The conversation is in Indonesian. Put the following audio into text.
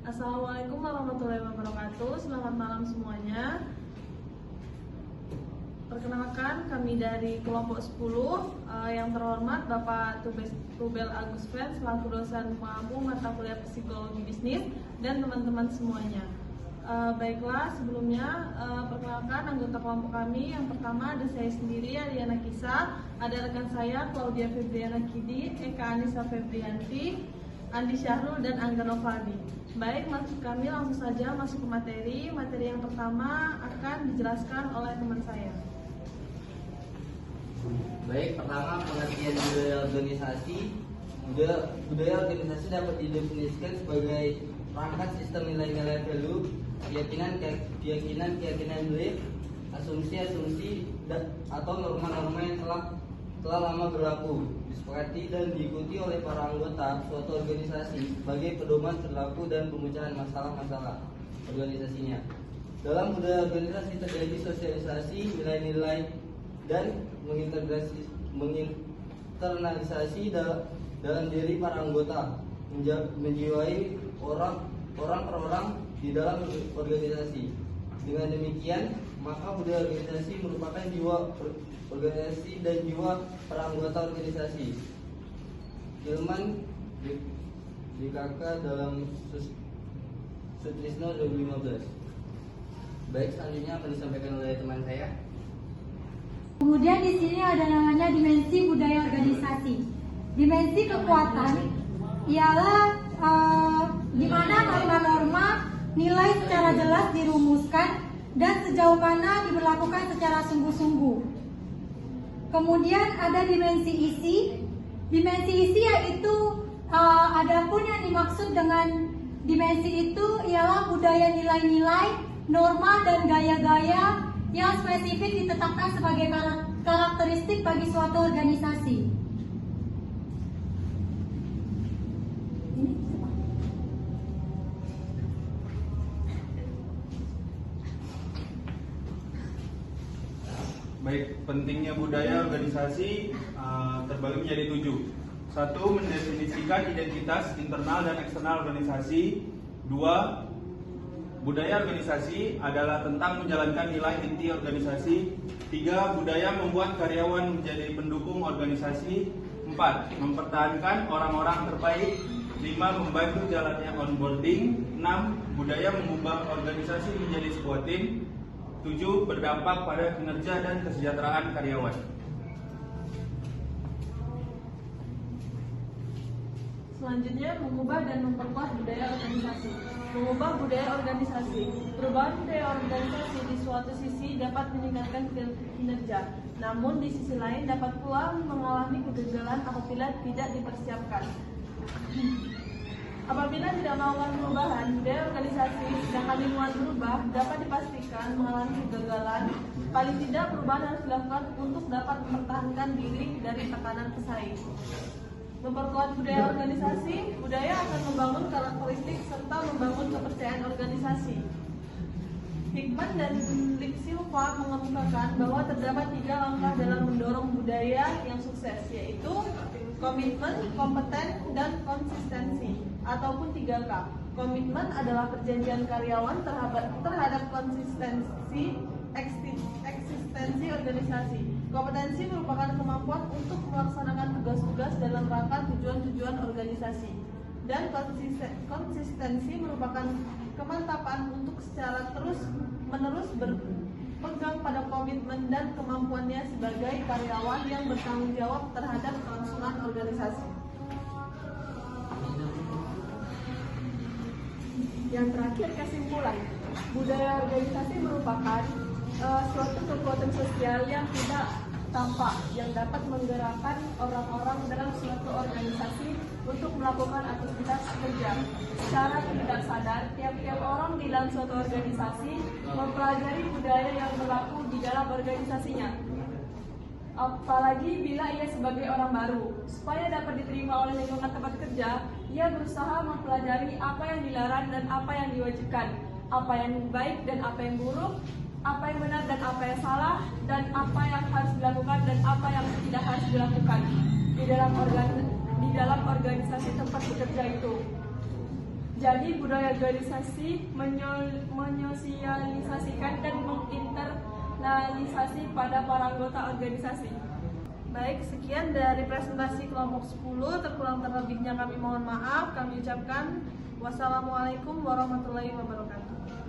Assalamualaikum warahmatullahi wabarakatuh. Selamat malam semuanya. Perkenalkan, kami dari kelompok 10. Yang terhormat Bapak Tubel Agus Fen selaku dosen pengampu mata kuliah psikologi bisnis dan teman-teman semuanya. Baiklah, sebelumnya perkenalkan anggota kelompok kami. Yang pertama ada saya sendiri, Ariana Kisa. Ada rekan saya, Claudia Febriana Kidi, Eka Anissa Febrianti, Andi Syahrul, dan Angga Novadi. Baik, kami langsung saja masuk ke materi. Materi yang pertama akan dijelaskan oleh teman saya. Baik, pertama pengertian budaya organisasi. Budaya organisasi dapat didefinisikan sebagai perangkat sistem nilai-nilai value, keyakinan, belief, asumsi, atau norma-norma yang telah lama berlaku, disepakati dan diikuti oleh para anggota suatu organisasi sebagai pedoman perilaku dan pemecahan masalah-masalah organisasinya. Dalam budaya organisasi terjadi sosialisasi nilai-nilai dan menginternalisasi dalam diri para anggota, menjiwai orang per orang di dalam organisasi. Dengan demikian, maka budaya organisasi merupakan jiwa organisasi dan jiwa para anggota organisasi. Gilman DKK dalam Sutrisno 2015. Baik, selanjutnya akan disampaikan oleh teman saya. Kemudian di sini ada namanya dimensi budaya organisasi. Dimensi kekuatan ialah di mana norma-norma nilai secara jelas dirumuskan dan sejauh mana diberlakukan secara sungguh-sungguh. Kemudian ada dimensi isi. Dimensi isi yaitu adapun yang dimaksud dengan dimensi itu ialah budaya nilai-nilai, norma dan gaya-gaya yang spesifik ditetapkan sebagai karakteristik bagi suatu organisasi. Baik, pentingnya budaya organisasi terbagi menjadi 7. 1. Mendefinisikan identitas internal dan eksternal organisasi. 2. Budaya organisasi adalah tentang menjalankan nilai inti organisasi. 3. Budaya membuat karyawan menjadi pendukung organisasi. 4. Mempertahankan orang-orang terbaik. 5. Membantu jalannya onboarding. 6. Budaya mengubah organisasi menjadi sebuah tim. 7. Berdampak pada kinerja dan kesejahteraan karyawan. Selanjutnya, mengubah dan memperkuat budaya organisasi. Mengubah budaya organisasi. Perubahan budaya organisasi di suatu sisi dapat meningkatkan kinerja, namun di sisi lain dapat pula mengalami kegagalan apabila tidak dipersiapkan. Apabila tidak melakukan perubahan budaya organisasi sedangkan lingkungan berubah, dapat dipastikan mengalami kegagalan. Paling tidak perubahan harus dilakukan untuk dapat mempertahankan diri dari tekanan pesaing. Memperkuat budaya organisasi, budaya akan membangun karakteristik serta membangun kepercayaan organisasi. Hickman dan Rick Silva mengemukakan bahwa terdapat 3 langkah dalam mendorong budaya yang sukses, yaitu komitmen, kompeten, dan konsistensi, ataupun 3K. Komitmen adalah perjanjian karyawan terhadap konsistensi eksistensi organisasi. Kompetensi merupakan kemampuan untuk melaksanakan tugas-tugas dalam rangka tujuan-tujuan organisasi. Dan konsistensi merupakan kemantapan untuk secara terus-menerus berpegang pada komitmen dan kemampuannya sebagai karyawan yang bertanggung jawab terhadap kelangsungan organisasi. Yang terakhir, kesimpulan. Budaya organisasi merupakan suatu kekuatan sosial yang tidak tampak yang dapat menggerakkan orang-orang dalam suatu organisasi untuk melakukan aktivitas kerja. Secara tidak sadar, tiap-tiap orang di dalam suatu organisasi mempelajari budaya yang berlaku di dalam organisasinya. Apalagi bila ia sebagai orang baru. Supaya dapat diterima oleh lingkungan tempat kerja, ia berusaha mempelajari apa yang dilarang dan apa yang diwajibkan, apa yang baik dan apa yang buruk, apa yang benar dan apa yang salah, dan apa yang harus dilakukan dan apa yang tidak harus dilakukan di dalam organisasi tempat bekerja itu. Jadi budaya organisasi menyosialisasikan dan menginternalisasi pada para anggota organisasi. Baik, sekian dari presentasi kelompok 10. Terkurang terlebihnya kami mohon maaf. Kami ucapkan wassalamualaikum warahmatullahi wabarakatuh.